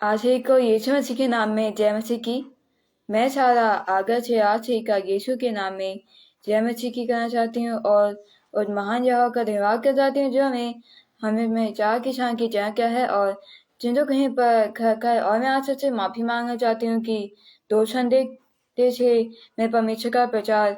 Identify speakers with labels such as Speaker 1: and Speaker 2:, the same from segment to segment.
Speaker 1: आज ही को यीशु मसीह के नाम में जय मसीह की। मैं सारा आगत है आज ही का यीशु के नाम में जय मसीह की करना चाहती हूँ और महान यहोवा का धन्यवाद कर जाती हूँ जो हमें में चार किसान की जय क्या है और जिनको कहीं पर घर और मैं आज से माफ़ी मांगना चाहती हूँ कि 2 संडे से मैं परमेश्वर का प्रचार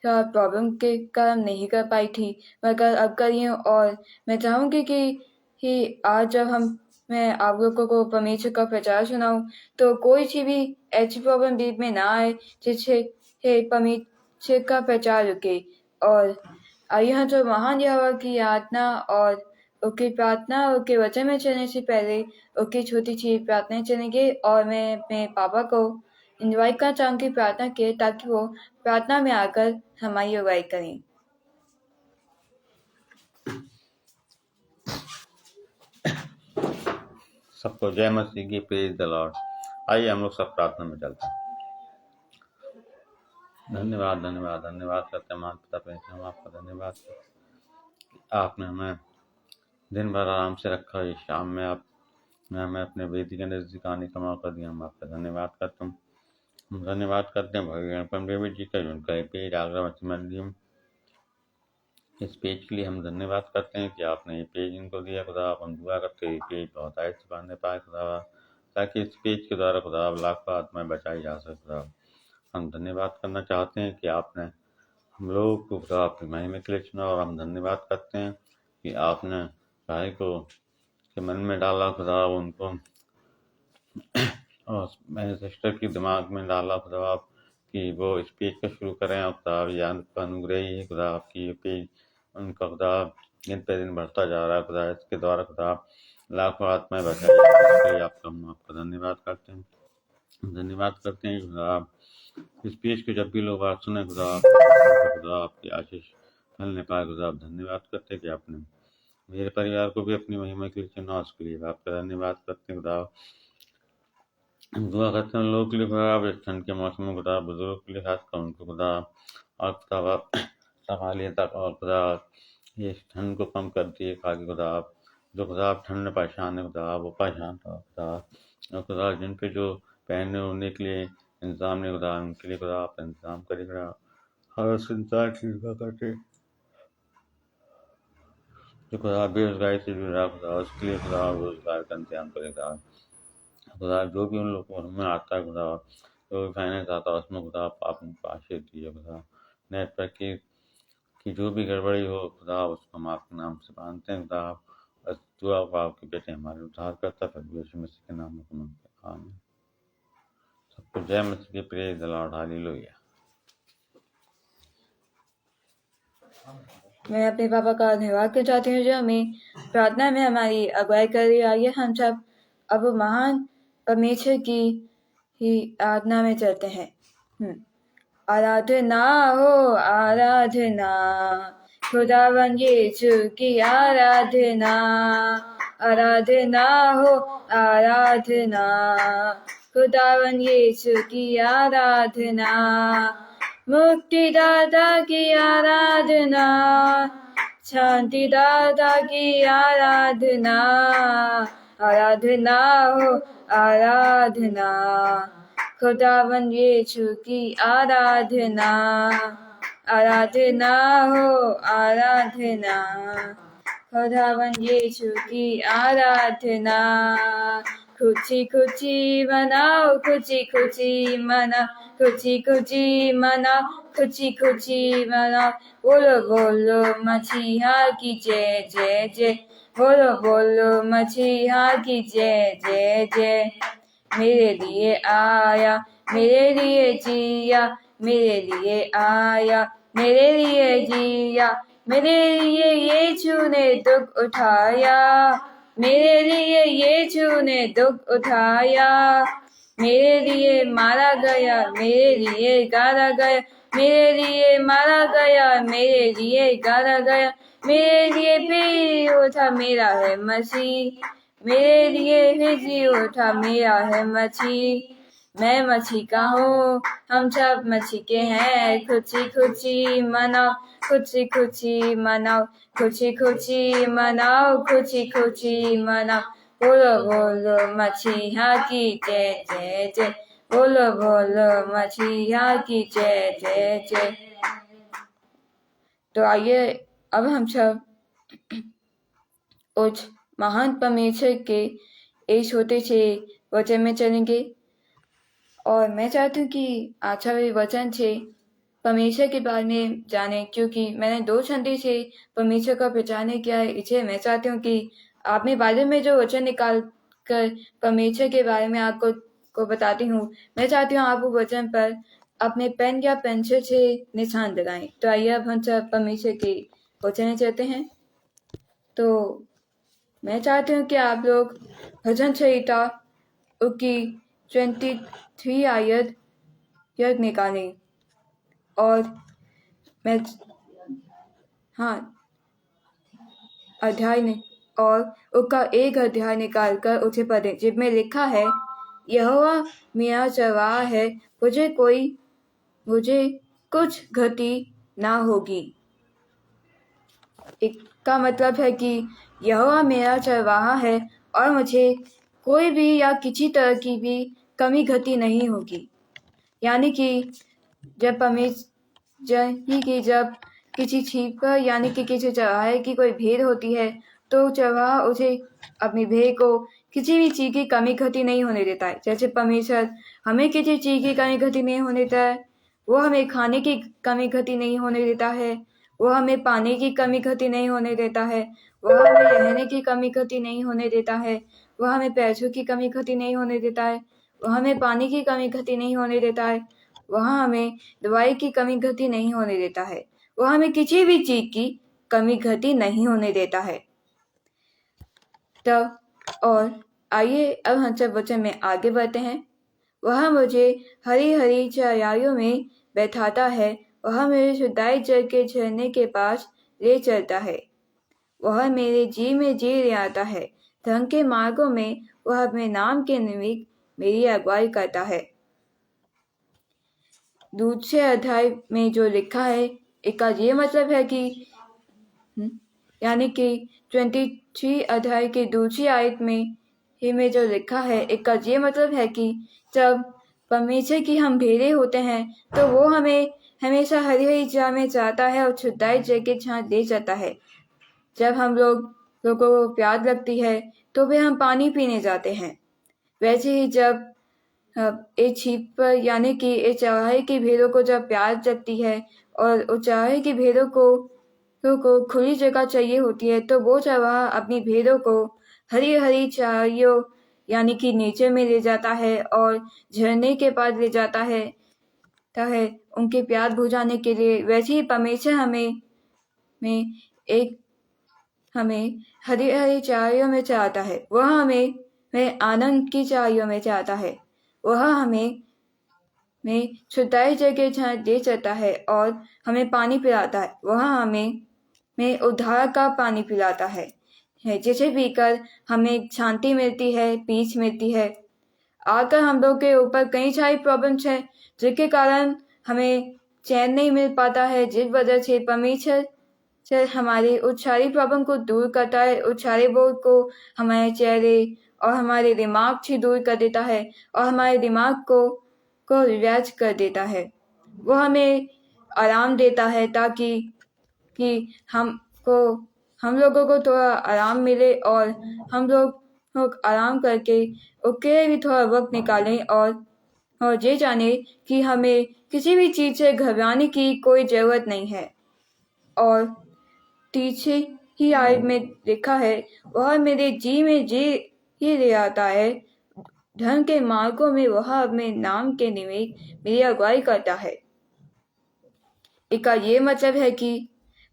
Speaker 1: का प्रॉब्लम के कारण नहीं कर पाई थी, मगर अब कर रही हूँ और मैं चाहूँगी कि आज जब मैं आप लोगों को परमेश्वर का प्रचार सुनाऊं तो कोई सी भी ऐसी प्रॉब्लम बीच में ना आए जिससे परमेश्वर का प्रचार रुके। और आइए हम जो महान यहोवा की यातना और उसकी प्रार्थना और उसके वचन में चलने से पहले उसकी छोटी सी प्रार्थना चलेंगे और मैं अपने पापा को इनवाइट करना चाहूँगी प्रार्थना के ताकि वो प्रार्थना में आकर हमारी अगुवाई करें।
Speaker 2: सबको जय मसीह की, प्रेज द लॉर्ड। आइए हम लोग सब प्रार्थना में चलते हैं। धन्यवाद धन्यवाद धन्यवाद करते हैं महान पिता परमेश्वर, हम आपका धन्यवाद करते हैं। आपने हमें दिन भर आराम से रखा, इस शाम में आपने हमें अपने वेदी के नजदीक आने का मौका दिया। हम आपका धन्यवाद करते हैं। हम धन्यवाद करते हैं भगवान देवी जी का, जिनका पेज आगरा मंदिर, इस पेज के लिए हम धन्यवाद करते हैं कि आपने ये पेज इनको दिया। खुदा आप हम दुआ करते हैं ये पेज बहुत आय से बांधने पाए खुदा, ताकि इस पेज के द्वारा खुदा लाखों आत्माएं बचाई जा सके। खुदा हम धन्यवाद करना चाहते हैं कि आपने हम लोगों को खुदा आपकी महिमा के लिए चुना, और हम धन्यवाद करते हैं कि आपने भाई को के मन में डाला खुदा, उनको और मेरे सिस्टर की दिमाग में डाला खुदा आप कि वो इस पेज को शुरू करें। और खुदा याद पर अनुग्रही है खुदा आपकी ये पेज उनका खुदा दिन पे दिन बढ़ता जा रहा है खुदा, इसके द्वारा खुदा लाखों आत्माएं बचाई जा रही। आपका धन्यवाद करते हैं। धन्यवाद करते हैं खुदा इस पेज को जब भी लोग बात सुने खुदा आपकी आशीष मिलने पाए खुदा। आप धन्यवाद करते हैं कि आपने मेरे परिवार को भी अपनी महिमा के लिए चुना, उसके लिए आपका धन्यवाद करते हैं खुदा। दुआ करते हैं लोगों के लिए खुदा, आप इस ठंड के मौसम में खुदा बुजुर्ग के लिए खासकर उनको खुदा और खुदा संभालिए तक, और खुदा ये ठंड को कम कर दिए खाली खुदा आप जो खुदा आप ठंड में परेशान है खुदा वो परेशान था खुदा, और खुदा जिन पे जो पहनने उड़ने के लिए इंतजाम नहीं खुदा, उनके लिए खुदा आप इंतजाम करिए खुदा। हर इंसान की दुआ करते जो खुदा बेरोजगारी से जुड़ रहा खुदा, उसके लिए खुदा रोजगार का इंतजाम करेगा खुदा। जो भी उन लोगों को हमें आता है खुदा, जो भी फाइनेंस आता है उसमें खुदा आप उनको आशीष दीजिए खुदा। नेटवर्क की जो भी गड़बड़ी हो खुदा, उसको हम आपके नाम से मानते हैं खुदा। बस दुआ को आपके बेटे हमारे उद्धार करता है, फिर यीशु मसीह के नाम में मांगते हैं, आमीन। सबको जय मसीह की, प्रेज द लॉर्ड, हालेलुया।
Speaker 1: मैं अपने पापा का धन्यवाद करना चाहती हूँ जो हमें प्रार्थना में हमारी अगुवाई कर रही है। हम सब अब महान परमेश्वर की ही आराधना में चलते हैं। आराधना हो आराधना, खुदावन यीशु की आराधना। आराधना हो आराधना, खुदावन यीशु की आराधना। मुक्तिदाता की आराधना, शांतिदाता की आराधना। आराधना हो आराधना, खुदावन यीशु की आराधना। आराधना हो आराधना, खुदावन यीशु की आराधना। खुशी खुशी मनाओ, खुशी खुशी मनाओ, खुशी खुशी मनाओ, खुशी खुशी मनाओ। बोलो बोलो मसीहा की जय जय जय, बोलो बोलो मसीहा की जय जय जय। मेरे लिए आया, मेरे लिए जिया, मेरे लिए आया, मेरे लिए जिया। मेरे लिए यीशु ने दुख उठाया, मेरे लिए यीशु ने दुख उठाया। मेरे लिए मारा गया, मेरे लिए गाड़ा गया, मेरे लिए मारा गया, मेरे लिए गाड़ा गया। मेरे लिए भी उठा मेरा है मसीह, मेरे लिए भी उठा मेरा है मसीह। मैं मसीह का हूँ, हम सब मसीह के हैं। खुशी खुशी मनाओ, खुशी खुशी मनाओ, खुशी खुशी मनाओ, खुशी खुशी मनाओ। बोलो बोलो मछिया की जय जय जय, बोलो बोलो मछिया की जय जय जय। तो आइए अब हम सब उस महान परमेश्वर के एक छोटे से वचन में चलेंगे। और मैं चाहती हूँ कि अच्छा भी वचन से परमेश्वर के बारे में जाने, क्योंकि मैंने 2 घंटे से परमेश्वर का पहचाने किया है। इसलिए मैं चाहती हूँ कि आपने बाइबल में जो वचन निकाल कर परमेश्वर के बारे में आपको को बताती हूँ, मैं चाहती हूँ आप वो वचन पर अपने पेन या पेंसिल से निशान लगाएं। तो आइए अब हम सब परमेश्वर के वचन में चलते हैं। तो मैं चाहती हूँ कि आप लोग भजन संहिता उसकी 23 आयत यह निकालें और मैं अध्याय ने और उसका एक अध्याय निकाल कर उसे पढ़ें, जिसमें लिखा है, यहोवा मेरा चरवाहा है, मुझे कुछ क्षति ना होगी। इसका मतलब है कि यहोवा मेरा चरवाहा है और मुझे कोई भी या किसी तरह की भी कमी क्षति नहीं होगी। यानी कि जब किसी चीज पर यानी कि किसी चरवाहे की कोई भेड़ होती है, तो चरवाहा उसे अपनी भेड़ को किसी भी चीज की कमी क्षति नहीं होने देता है। जैसे परमेश्वर हमें किसी चीज की कमी क्षति नहीं होने देता है, वो हमें खाने की कमी क्षति नहीं होने देता है, वो हमें पानी की कमी क्षति नहीं होने देता है, वो हमें रहने की कमी क्षति नहीं होने देता है, वो हमें पैसों की कमी क्षति नहीं होने देता है, वो हमें पानी की कमी क्षति नहीं होने देता है, वहाँ हमें दवाई की कमी क्षति नहीं होने देता है, वो हमें किसी भी चीज की कमी क्षति नहीं होने देता है। तो और आइए अब हम सब वचन में आगे बढ़ते हैं। वह मुझे हरी हरी चराइयों में बैठाता है, वह मेरे शुद्धाई जल के झरने के पास ले चलता है, वह मेरे जी में जी ले आता है, धर्म के मार्गों में वह अपने नाम के निमित्त मेरी अगुवाई करता है। दूसरे अध्याय में जो लिखा है, इसका ये मतलब है कि यानी कि 23 अध्याय की दूसरी आयत में जो लिखा है, इसका ये मतलब है कि जब परमेश्वर की हम भेड़े होते हैं, तो वो हमें हमेशा हरी हरी चाह में चाहता है और छुट्टाई जगह छां दे जाता है। जब हम लोगों को प्यास लगती है, तो वे हम पानी पीने जाते हैं। वैसे ही जब एक छीप पर यानी कि एक चरवाहे की भेड़ों को जब प्यास लगती है और उस चरवाहे की भेड़ों को खुली जगह चाहिए होती है, तो वो चरवाहा अपनी भेड़ों को हरी हरी चराइयों यानी कि नीचे में ले जाता है और झरने के पास ले जाता है उनके प्यास बुझाने के लिए। वैसे ही परमेश्वर हमें हरी हरी चराइयों में चराता है, वह हमें आनंद की चराइयों में चराता है, वह हमें छुट्टाई जगह छां दे जाता है और हमें पानी पिलाता है, वह हमें उद्धार का पानी पिलाता है, जिसे पीकर हमें शांति मिलती है, पीस मिलती है। आकर हम लोग के ऊपर कई सारी प्रॉब्लम्स है, जिसके कारण हमें चैन नहीं मिल पाता है, जिस वजह से परमेश्वर हमारी उस सारी प्रॉब्लम को दूर करता है, उस सारे बोझ को हमारे चेहरे और हमारे दिमाग से दूर कर देता है और हमारे दिमाग को रिलैक्स कर देता है। वो हमें आराम देता है ताकि हम लोगों को थोड़ा आराम मिले और हम लोग आराम करके उसके भी थोड़ा वक्त निकालें और ये जाने कि हमें किसी भी चीज से घबराने की कोई जरूरत नहीं है। और तीसरी ही आयत में लिखा है, वह मेरे जी में जी ही ले आता है, धर्म के मार्गों में वह अपने नाम के निमित्त मेरी अगुवाई करता है। इसका ये मतलब है कि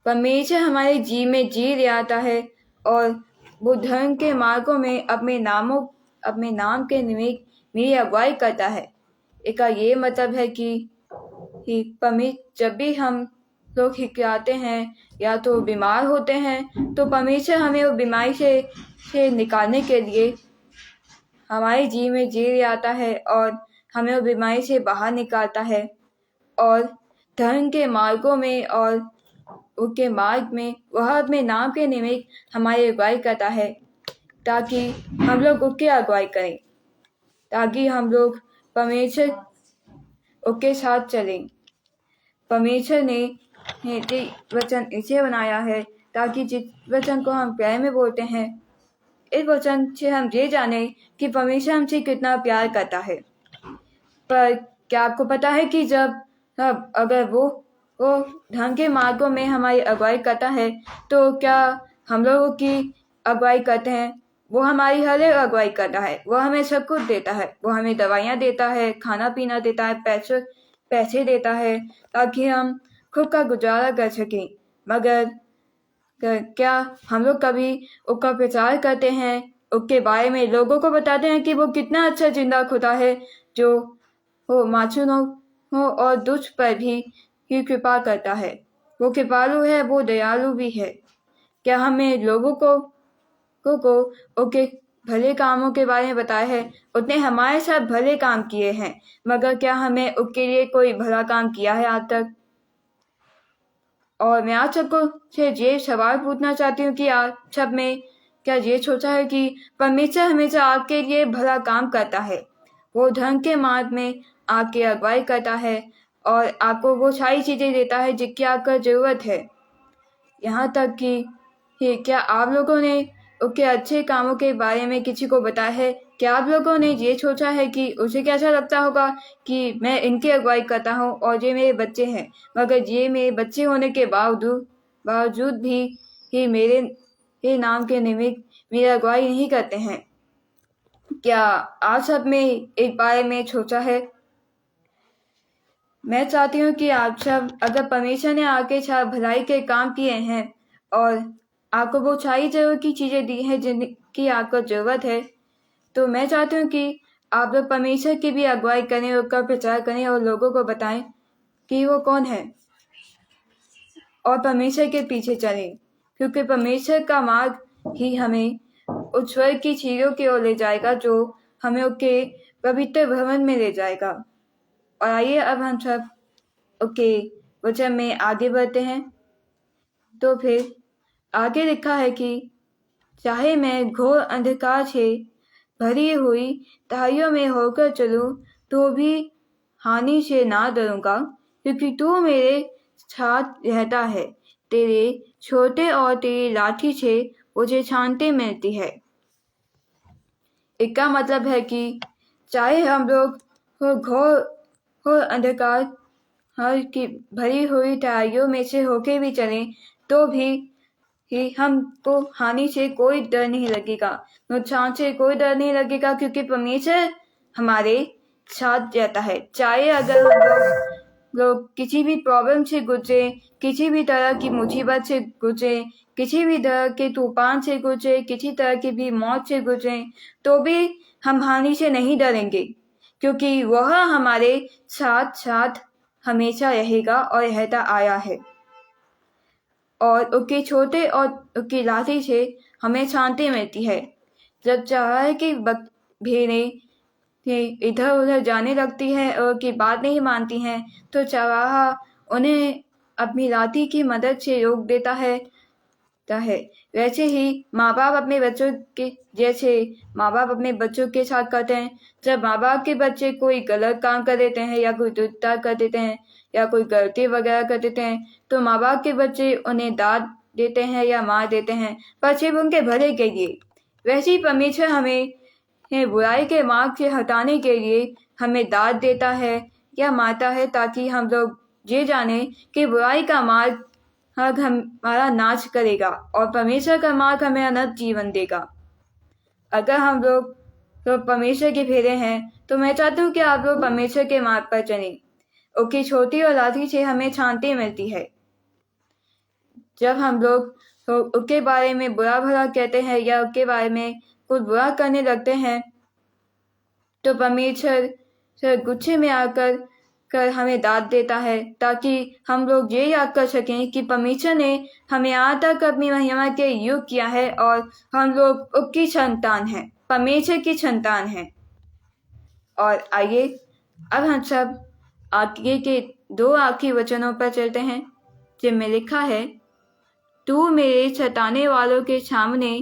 Speaker 1: परमेश्वर हमारे जी में जी ले आता है और वो धर्म के मार्गों में अपने नाम के निमित्त मेरी अगुवाई करता है। इसका ये मतलब है कि परमेश्वर जब भी हम लोग हिचकिचाते हैं या तो बीमार होते हैं, तो परमेश्वर हमें वो बीमारी से निकालने के लिए हमारे जी में जी ले आता है और हमें वो बीमारी से बाहर निकालता है और धर्म के मार्गों में और उसके मार्ग में वह अपने नाम के निमित्त हमारी अगुवाई करता है। ताकि हम लोग उसकी अगुवाई करें, ताकि हम लोग परमेश्वर उसके साथ चलें। परमेश्वर ने ये वचन इसे बनाया है ताकि जिस वचन को हम प्यार में बोलते हैं, इस वचन से हम ये जाने कि परमेश्वर हमसे कितना प्यार करता है। पर क्या आपको पता है कि जब अगर वो धर्म के मार्गों में हमारी अगुवाई करता है, तो क्या हम लोगों की अगुवाई करते हैं? वो हमारी हर एक अगुवाई करता है। वो हमें सब कुछ देता है। वो हमें दवाइयाँ देता है, खाना पीना देता है, पैसे देता है ताकि हम खुद का गुजारा कर सकें। मगर क्या हम लोग कभी उसका प्रचार करते हैं, उसके बारे में लोगों को बताते हैं कि वो कितना अच्छा जिंदा खुदा है जो वो मासूमों हो और दुष्ट पर भी कृपा करता है। वो कृपालु है, वो दयालु भी है। क्या हमें लोगों को उसके भले कामों के बारे में बताया है? उसने हमारे साथ भले काम किए हैं, मगर क्या हमें उसके लिए कोई भला काम किया है आज तक? और मैं आप सबको से ये सवाल पूछना चाहती हूँ कि आप सब में क्या ये सोचा है कि परमेश्वर हमेशा आपके लिए भला काम करता है? वो धर्म के मार्ग में आपकी अगुवाई करता है और आपको वो सारी चीजें देता है जिसकी आपको जरूरत है। यहाँ तक कि क्या आप लोगों ने उसके अच्छे कामों के बारे में किसी को बताया है? क्या आप लोगों ने ये सोचा है कि उसे कैसा लगता होगा कि मैं इनकी अगुवाई करता हूँ और ये मेरे बच्चे हैं, मगर ये मेरे बच्चे होने के बावजूद भी मेरे नाम के निमित्त मेरी अगुवाई नहीं करते हैं? क्या आप सब में एक बारे में सोचा है? मैं चाहती हूँ कि आप सब, अगर परमेश्वर ने आपके साथ भलाई के काम किए हैं और आपको वो सारी जरूरत की चीजें दी हैं जिनकी आपको जरूरत है, तो मैं चाहती हूँ कि आप लोग परमेश्वर की भी अगुवाई करें, उसका प्रचार करें और लोगों को बताएं कि वो कौन है और परमेश्वर के पीछे चलें, क्योंकि परमेश्वर का मार्ग ही हमें उस स्वर्ग की चीजों की ओर ले जाएगा जो हमें उसके पवित्र भवन में ले जाएगा। और आइए अब हम सब ओके वचन में आगे बढ़ते हैं। तो फिर आगे लिखा है कि चाहे मैं घोर अंधकार से भरी हुई तराइयों में होकर चलूं, तो भी हानि से ना डरूंगा, क्योंकि तू मेरे साथ रहता है। तेरे छोटे और तेरी लाठी से मुझे शांति मिलती है। इसका मतलब है कि चाहे हम लोग घोर अंधकार की भरी हुई तराइयों में से होके भी चलें, तो भी हमको हानि से कोई डर नहीं लगेगा, नुकसान से कोई डर नहीं लगेगा, क्योंकि परमेश्वर हमारे साथ रहता है। चाहे अगर हम लोग किसी भी प्रॉब्लम से गुजरे, किसी भी तरह की मुसीबत से गुजरे, किसी भी तरह के तूफान से गुजरे, किसी तरह की भी मौत से गुजरे, तो भी हम हानि से नहीं डरेंगे, क्योंकि वह हमारे साथ साथ हमेशा रहेगा और रहता आया है। और उसके छोटे और उसकी लाठी से हमें शांति मिलती है। जब चरवाहे की भेड़ें इधर उधर जाने लगती है और की बात नहीं मानती हैं, तो चरवाहा उन्हें अपनी लाठी की मदद से रोक देता है। वैसे ही माँ बाप अपने बच्चों के साथ करते हैं। जब माँ बाप के बच्चे कोई गलत काम कर देते हैं या कोई दुष्टाचार कर देते हैं या कोई गलती वगैरह कर देते हैं, तो माँ बाप के बच्चे उन्हें डांट देते हैं या मार देते हैं, पर सिर्फ उनके भले के लिए। वैसे ही परमेश्वर हमें बुराई के मार्ग से हटाने के लिए हमें डांट देता है या मारता है, ताकि हम लोग ये जाने कि बुराई का मार्ग हमारा नाश करेगा और परमेश्वर का मार्ग हमें अनंत जीवन देगा। अगर हम लोग तो परमेश्वर के भेड़े हैं, तो मैं चाहती हूँ कि आप लोग परमेश्वर के मार्ग पर चलें। उसकी छोटी और लाठी से हमें शांति मिलती है। जब हम लोग तो उसके बारे में बुरा भला कहते हैं या उसके बारे में कुछ बुरा करने लगते हैं, तो परमेश्वर गुस्से में आकर हमें डांट देता है, ताकि हम लोग ये याद कर सकें कि परमेश्वर ने हमें आज तक अपनी महिमा के युग किया है और हम लोग उसकी संतान हैं, परमेश्वर की संतान हैं। और आइए अब हम सब आगे के 2 आखिरी वचनों पर चलते हैं, जिनमें लिखा है, तू मेरे सताने वालों के सामने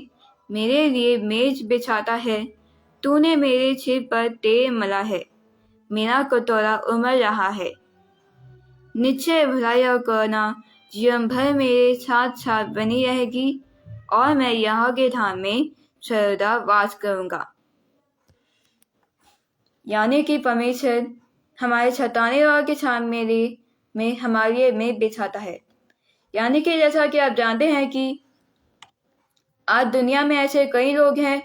Speaker 1: मेरे लिए मेज बिछाता है, तूने मेरे सिर पर तेल मला है, मेरा कटोरा उमड़ रहा है। निश्चय भलाई और करुणा जीवन भर मेरे साथ साथ बनी रहेगी और मैं यहाँ के धाम में सर्वदा वास करूंगा। यानी कि परमेश्वर हमारे सताने वालों के सामने में हमारे लिए मेज बिछाता है। यानी कि जैसा कि आप जानते हैं कि आज दुनिया में ऐसे कई लोग हैं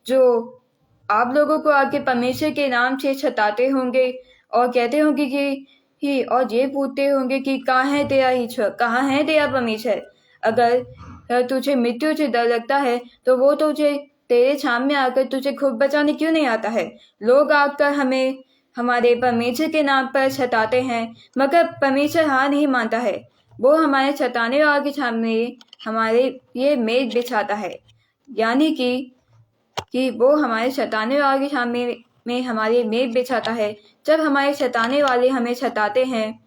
Speaker 1: जो आप लोगों को आके परमेश्वर के नाम से सताते होंगे और कहते होंगे कि और ये पूछते होंगे कि कहाँ है तेरा ईश्वर, कहाँ है तेरा परमेश्वर। अगर तुझे मृत्यु से डर लगता है तो वो तुझे तेरे सामने आकर तुझे खुद बचाने क्यों नहीं आता है। लोग आकर हमें हमारे परमेश्वर के नाम पर सताते हैं, मगर परमेश्वर हार नहीं मानता है। वो हमारे सताने वालों के सामने हमारे ये मेज बिछाता है। यानी कि वो हमारे सताने वालों के सामने में हमारे मेज बिछाता है। जब हमारे सताने वाले हमें सताते हैं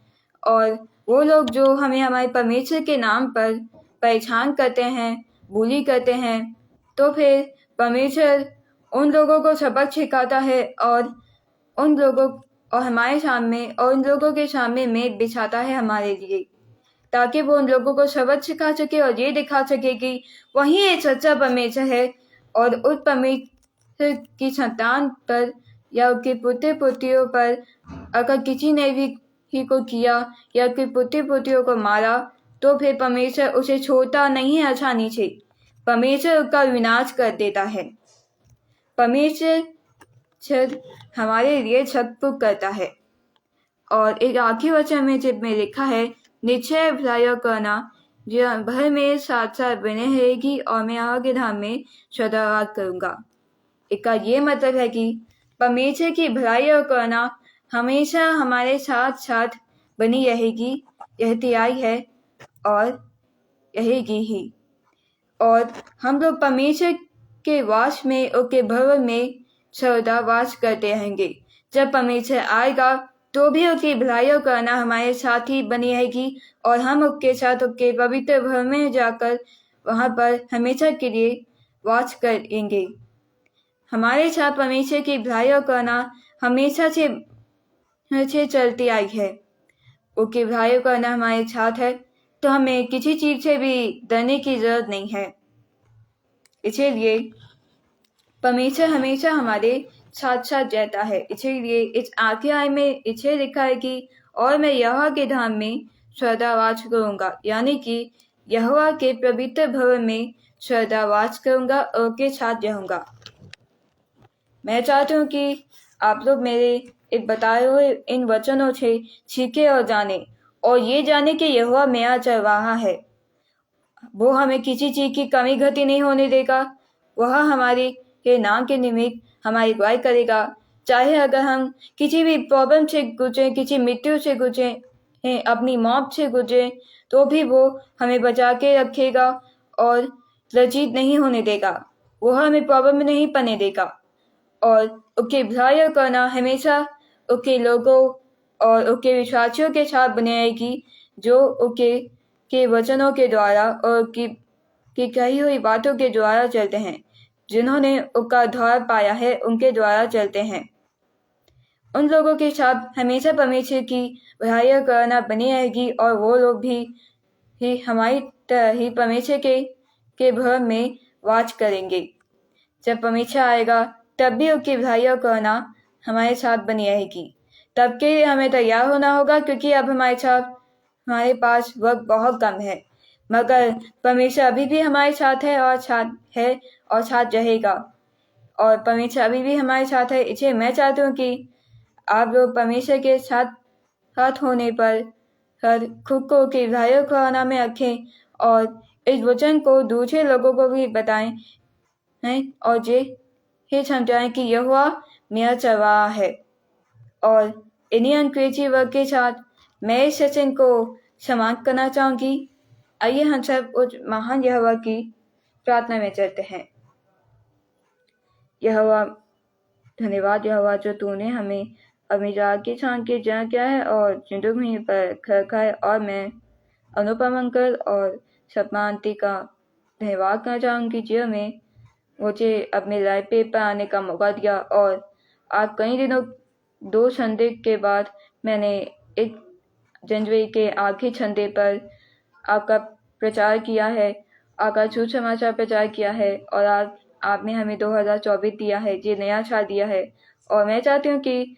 Speaker 1: और वो लोग जो हमें हमारे परमेश्वर के नाम पर परेशान करते हैं, बुली करते हैं, तो फिर परमेश्वर उन लोगों को सबक सिखाता है और उन लोगों और हमारे सामने और उन लोगों के सामने मेज बिछाता है हमारे लिए, ताकि वो उन लोगों को सबक सिखा सके और ये दिखा सके कि वही एक सच्चा परमेश्वर है और उस परमेश्वर की संतान पर या उसके पुत्र पुत्रियों पर अगर किसी ने भी ही को किया या उसके पुत्र पुत्रियों को मारा तो फिर परमेश्वर उसे छोड़ता नहीं है आसानी से। परमेश्वर उसका विनाश कर देता है। परमेश्वर हमारे लिए सब कुछ करता है। और एक आखिरी वचन में जब में लिखा है, निश्चय भलाई और करुणा जीवन भर मेरे साथ साथ बने रहेगी और मैं आगे धाम में सदावास करूंगा। इसका ये मतलब है कि परमेश्वर की भलाई और करुणा हमेशा हमारे साथ साथ बनी रहेगी, रहती आई है और रहेगी ही। और हम लोग परमेश्वर के वास में उसके भवन में सर्वदा वास करते रहेंगे। जब परमेश्वर आएगा तो भी उसकी भलाई और करुणा हमारे साथ ही बनी रहेगी और हम उसके साथ उसके पवित्र भवन में जाकर वहां पर हमेशा के लिए वास करेंगे। हमारे साथ परमेश्वर की भलाई और करुणा हमेशा से चलती आई है। उसकी भलाई और करुणा हमारे साथ है तो हमें किसी चीज से भी डरने की जरूरत नहीं है। इसीलिए परमेश्वर हमेशा हमारे साथ साथ रहता है। इसीलिए इस आखिरी आय में इसे लिखा है कि और मैं यहोवा के धाम में सदा वास करूंगा, यानी कि यहोवा के पवित्र भवन में सदा वास करूंगा और के साथ रहूंगा। मैं चाहती हूँ कि आप लोग मेरे एक बताए हुए इन वचनों से सीखे और जाने और ये जाने कि यहोवा मेरा चरवाहा है। वो हमें किसी चीज की कमी घटी नहीं होने देगा। वह हमारे के नाम के निमित्त हमारी अगुवाई करेगा। चाहे अगर हम किसी भी प्रॉब्लम से गुजरे, किसी मृत्यु से गुजरे, अपनी मौत से गुजरे, तो भी वो हमें बचा के रखेगा और लज्जित नहीं होने देगा। वो हमें प्रॉब्लम में नहीं पड़ने देगा और उसके भलाई और करुणा हमेशा उसके लोगों और उसके विश्वासियों के साथ बनी रहेगी जो उसके के वचनों के द्वारा और की कही हुई बातों के द्वारा चलते हैं। जिन्होंने उसका द्वार पाया है उनके द्वारा चलते हैं। उन लोगों के साथ हमेशा परमेश्वर की भलाई और करुणा बनी रहेगी और वो लोग भी हमारी तरह ही परमेश्वर के भवन में वास करेंगे। जब परमेश्वर आएगा तब भी उसकी भलाई और करुणा हमारे साथ बनी रहेगी। तब के लिए हमें तैयार होना होगा, क्योंकि अब हमारे पास वक्त बहुत कम है, मगर परमेश्वर अभी भी हमारे साथ है और साथ रहेगा। और परमेश्वर अभी भी हमारे साथ है। इसलिए मैं चाहती हूँ कि आप लोग परमेश्वर के साथ होने पर खुद को की भलाई और करुणा में रखें और इस वचन को दूसरे लोगों को भी बताएं और ये समझाएं कि यहोवा मेरा चरवाहा है। और इन्हीं अंग्रेजी वर्ग के साथ मैं इस सेशन को समाप्त करना चाहूंगी। आइए हम सब उस महान यहोवा की प्रार्थना में चलते हैं। यहोवा, धन्यवाद यहोवा, जो तूने हमें अपनी राह की छान के जहाँ किया है और जिंदगी पर खरखा है। और मैं अनुपम अंकल और सपना आंटी का धन्यवाद करना चाहूंगी जो हमें मुझे अपने लाइफ पे पर आने का मौका दिया और आज कई दिनों 2 संडे के बाद मैंने 1 जनवरी के आखिरी संडे पर आपका प्रचार किया है, आपका सुसमाचार प्रचार किया है और आज आपने हमें 2024 दिया है, ये नया साल दिया है और मैं चाहती हूँ कि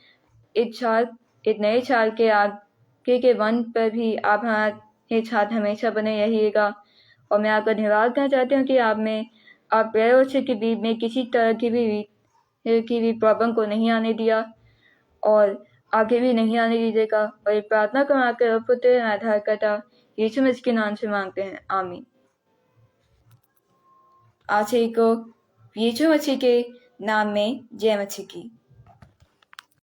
Speaker 1: इस नए साल के आगे के वन पर भी आप हमारे साथ हमेशा बने रहिएगा और मैं आपका धन्यवाद करना चाहती हूँ कि आप प्रेयर के बीच में किसी तरह की भी प्रॉब्लम को नहीं आने दिया और आगे भी नहीं आने दीजिएगा और ये प्रार्थना को आपके पुत्र आधारकर्ता यीशु मसीह के नाम से मांगते हैं, आमीन। आज को यीशु मसीह के नाम में जय मसीह की।